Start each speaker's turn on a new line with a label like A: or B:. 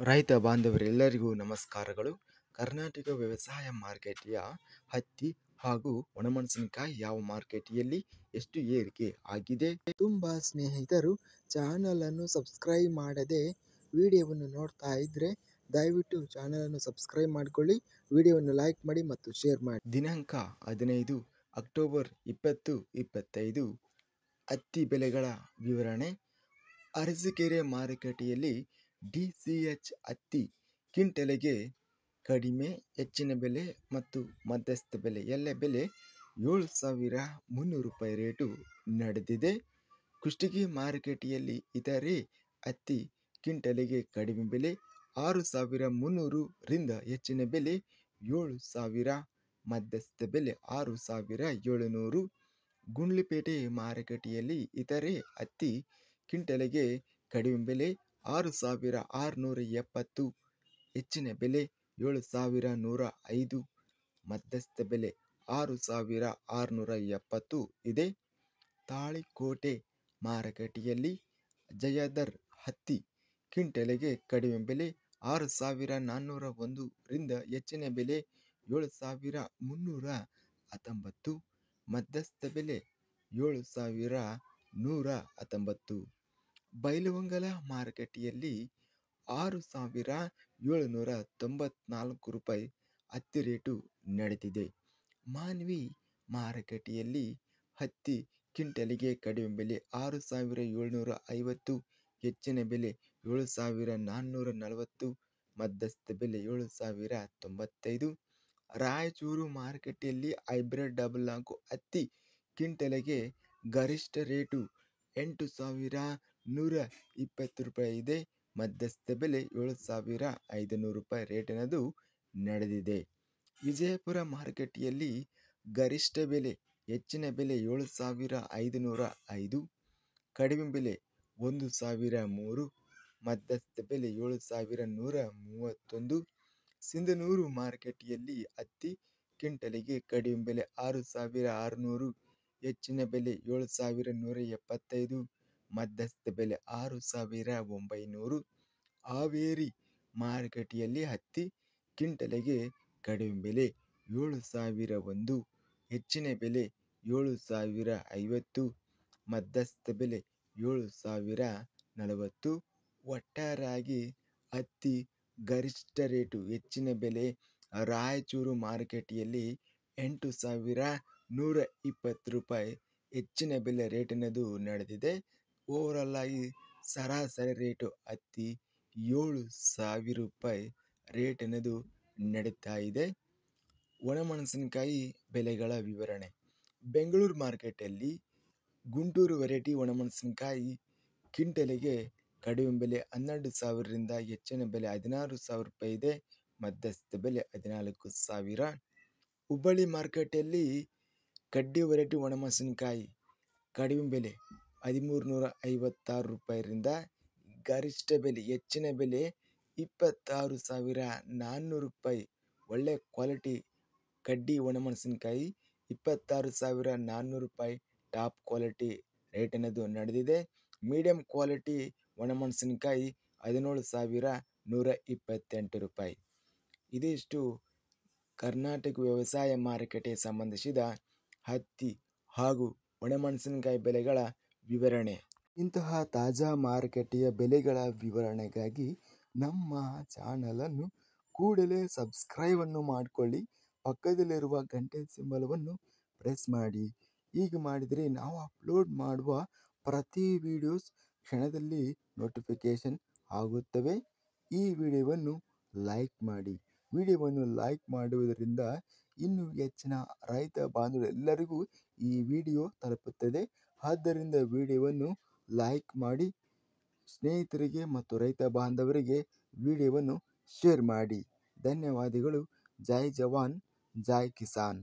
A: ರೈತ ಬಾಂಧವರೆಲ್ಲರಿಗೂ ನಮಸ್ಕಾರಗಳು. ಕರ್ನಾಟಕ ವ್ಯವಸಾಯ ಮಾರುಕಟ್ಟೆಯ ಹತ್ತಿ ಹಾಗೂ ಒಣಮೆಣಸಿನಕಾಯಿ ಯಾವ ಮಾರುಕಟ್ಟೆಯಲ್ಲಿ ಎಷ್ಟು ಏರಿಕೆ ಆಗಿದೆ?
B: ತುಂಬ ಸ್ನೇಹಿತರು ಚಾನಲನ್ನು ಸಬ್ಸ್ಕ್ರೈಬ್ ಮಾಡದೆ ವಿಡಿಯೋವನ್ನು ನೋಡ್ತಾ ಇದ್ರೆ ದಯವಿಟ್ಟು ಚಾನಲನ್ನು ಸಬ್ಸ್ಕ್ರೈಬ್ ಮಾಡಿಕೊಳ್ಳಿ, ವಿಡಿಯೋವನ್ನು ಲೈಕ್ ಮಾಡಿ ಮತ್ತು ಶೇರ್ ಮಾಡಿ.
A: ದಿನಾಂಕ 15 ಅಕ್ಟೋಬರ್ 2025 ಹತ್ತಿ ಬೆಲೆಗಳ ವಿವರಣೆ. ಅರಸೀಕೆರೆ ಮಾರುಕಟ್ಟೆಯಲ್ಲಿ DCH ಹತ್ತಿ ಕ್ವಿಂಟಲಿಗೆ ಕಡಿಮೆ, ಹೆಚ್ಚಿನ ಬೆಲೆ ಮತ್ತು ಮಧ್ಯಸ್ಥ ಬೆಲೆ ಎಲ್ಲ ಬೆಲೆ 7,300 ರೂಪಾಯಿ ರೇಟು ನಡೆದಿದೆ. ಕುಷ್ಟಗಿ ಮಾರುಕಟ್ಟೆಯಲ್ಲಿ ಇತರೆ ಹತ್ತಿ ಕ್ವಿಂಟಲಿಗೆ ಕಡಿಮೆ ಬೆಲೆ 6,300 ರಿಂದ ಹೆಚ್ಚಿನ ಬೆಲೆ 7,000, ಮಧ್ಯಸ್ಥ ಬೆಲೆ 6,700. ಗುಂಡ್ಲುಪೇಟೆ ಮಾರುಕಟ್ಟೆಯಲ್ಲಿ ಇತರೆ ಹತ್ತಿ ಕ್ವಿಂಟಲಿಗೆ ಕಡಿಮೆ ಬೆಲೆ 6,670, ಹೆಚ್ಚಿನ ಬೆಲೆ 7,105, ಮಧ್ಯಸ್ಥ ಬೆಲೆ 6,670 ಇದೆ. ತಾಳಿಕೋಟೆ ಮಾರುಕಟ್ಟೆಯಲ್ಲಿ ಜಯದರ್ ಹತ್ತಿ ಕ್ವಿಂಟಲಿಗೆ ಕಡಿಮೆ ಬೆಲೆ 6,401 ರಿಂದ ಹೆಚ್ಚಿನ ಬೆಲೆ 7,319, ಮಧ್ಯಸ್ಥ ಬೆಲೆ 7,119. ಬೈಲಹೊಂಗಲ ಮಾರುಕಟ್ಟೆಯಲ್ಲಿ 6,794 ರೂಪಾಯಿ ಹತ್ತಿ ರೇಟು ನಡೆದಿದೆ. ಮಾನ್ವಿ ಮಾರುಕಟ್ಟೆಯಲ್ಲಿ ಹತ್ತಿ ಕ್ವಿಂಟಲಿಗೆ ಕಡಿಮೆ ಬೆಲೆ 6,750, ಹೆಚ್ಚಿನ ಬೆಲೆ 7,440, ಮಧ್ಯಸ್ಥ ಬೆಲೆ 7,095. ರಾಯಚೂರು ಮಾರುಕಟ್ಟೆಯಲ್ಲಿ ಹೈಬ್ರಿಡ್ 44 ಹತ್ತಿ ಕ್ವಿಂಟಲಿಗೆ ಗರಿಷ್ಠ ರೇಟು 8,120 ರೂಪಾಯಿ ಇದೆ. ಮಧ್ಯಸ್ಥ ಬೆಲೆ 7,500 ರೂಪಾಯಿ ರೇಟಿನದು ನಡೆದಿದೆ. ವಿಜಯಪುರ ಮಾರುಕಟ್ಟೆಯಲ್ಲಿ ಗರಿಷ್ಠ ಬೆಲೆ, ಹೆಚ್ಚಿನ ಬೆಲೆ 7,505, ಕಡಿಮೆ ಬೆಲೆ 1,003, ಮಧ್ಯಸ್ಥ ಬೆಲೆ 7,131. ಸಿಂಧನೂರು ಮಾರುಕಟ್ಟೆಯಲ್ಲಿ ಹತ್ತಿ ಕ್ವಿಂಟಲಿಗೆ ಕಡಿಮೆ ಬೆಲೆ 6,600, ಹೆಚ್ಚಿನ ಬೆಲೆ 7,175, ಮಧ್ಯಸ್ಥ ಬೆಲೆ 6,900. ಹಾವೇರಿ ಮಾರುಕಟ್ಟೆಯಲ್ಲಿ ಹತ್ತಿ ಕ್ವಿಂಟಲಿಗೆ ಕಡಿಮೆ ಬೆಲೆ 7,001, ಹೆಚ್ಚಿನ ಬೆಲೆ 7,050, ಮಧ್ಯಸ್ಥ ಬೆಲೆ 7,040. ಒಟ್ಟಾರೆಯಾಗಿ ಹತ್ತಿ ಗರಿಷ್ಠ ರೇಟು, ಹೆಚ್ಚಿನ ಬೆಲೆ ರಾಯಚೂರು ಮಾರುಕಟ್ಟೆಯಲ್ಲಿ 8,120 ರೂಪಾಯಿ ಹೆಚ್ಚಿನ ಬೆಲೆ ರೇಟಿನದು ನಡೆದಿದೆ. ಓವರಾಲ್ ಆಗಿ ಸರಾಸರಿ ರೇಟು ಹತ್ತಿ 7,000 ರೂಪಾಯಿ ರೇಟಿನದು ನಡೀತಾ ಇದೆ. ಒಣಮೆಣಸಿನಕಾಯಿ ಬೆಲೆಗಳ ವಿವರಣೆ. ಬೆಂಗಳೂರು ಮಾರುಕಟ್ಟೆಯಲ್ಲಿ ಗುಂಟೂರು ವೆರೈಟಿ ಒಣಮೆಣಸಿನಕಾಯಿ ಕ್ವಿಂಟಲಿಗೆ ಕಡಿಮೆ ಬೆಲೆ 12,000 ರಿಂದ ಹೆಚ್ಚಿನ ಬೆಲೆ 16,000 ರೂಪಾಯಿ ಇದೆ. ಮಧ್ಯಸ್ಥ ಬೆಲೆ 14,000. ಹುಬ್ಬಳ್ಳಿ ಮಾರುಕಟ್ಟೆಯಲ್ಲಿ ಕಡ್ಡಿ ವೆರೈಟಿ ಒಣಮೆಣಸಿನಕಾಯಿ ಕಡಿಮೆ ಬೆಲೆ 1,356 ರೂಪಾಯಿರಿಂದ ಗರಿಷ್ಠ ಬೆಲೆ, ಹೆಚ್ಚಿನ ಬೆಲೆ 26,400 ರೂಪಾಯಿ. ಒಳ್ಳೆ ಕ್ವಾಲಿಟಿ ಕಡ್ಡಿ ಒಣಮೆಣಸಿನಕಾಯಿ 26,400 ರೂಪಾಯಿ ಟಾಪ್ ಕ್ವಾಲಿಟಿ ರೇಟಿನದು ನಡೆದಿದೆ. ಮೀಡಿಯಂ ಕ್ವಾಲಿಟಿ ಒಣಮೆಣಸಿನಕಾಯಿ 17,128 ರೂಪಾಯಿ. ಇದಿಷ್ಟು ಕರ್ನಾಟಕ ವ್ಯವಸಾಯ ಮಾರುಕಟ್ಟೆಗೆ ಸಂಬಂಧಿಸಿದ ಹತ್ತಿ ಹಾಗೂ ಒಣಮೆಣಸಿನಕಾಯಿ ಬೆಲೆಗಳ ವಿವರಣೆ.
B: ಇಂತಹ ತಾಜಾ ಮಾರುಕಟ್ಟೆಯ ಬೆಲೆಗಳ ವಿವರಣೆಗಾಗಿ ನಮ್ಮ ಚಾನಲನ್ನು ಕೂಡಲೇ ಸಬ್ಸ್ಕ್ರೈಬನ್ನು ಮಾಡಿಕೊಳ್ಳಿ, ಪಕ್ಕದಲ್ಲಿರುವ ಗಂಟೆ ಸಿಂಬಲವನ್ನು ಪ್ರೆಸ್ ಮಾಡಿ. ಹೀಗೆ ಮಾಡಿದರೆ ನಾವು ಅಪ್ಲೋಡ್ ಮಾಡುವ ಪ್ರತಿ ವಿಡಿಯೋಸ್ ಕ್ಷಣದಲ್ಲಿ ನೋಟಿಫಿಕೇಶನ್ ಆಗುತ್ತವೆ. ಈ ವಿಡಿಯೋವನ್ನು ಲೈಕ್ ಮಾಡಿ. ವಿಡಿಯೋವನ್ನು ಲೈಕ್ ಮಾಡುವುದರಿಂದ ಇನ್ನೂ ಹೆಚ್ಚಿನ ರೈತ ಬಾಂಧವರೆಲ್ಲರಿಗೂ ಈ ವಿಡಿಯೋ ತಲುಪುತ್ತದೆ. ಆದ್ದರಿಂದ ವಿಡಿಯೋವನ್ನು ಲೈಕ್ ಮಾಡಿ, ಸ್ನೇಹಿತರಿಗೆ ಮತ್ತು ರೈತ ಬಾಂಧವರಿಗೆ ವಿಡಿಯೋವನ್ನು ಶೇರ್ ಮಾಡಿ. ಧನ್ಯವಾದಗಳು. ಜೈ ಜವಾನ್, ಜೈ ಕಿಸಾನ್.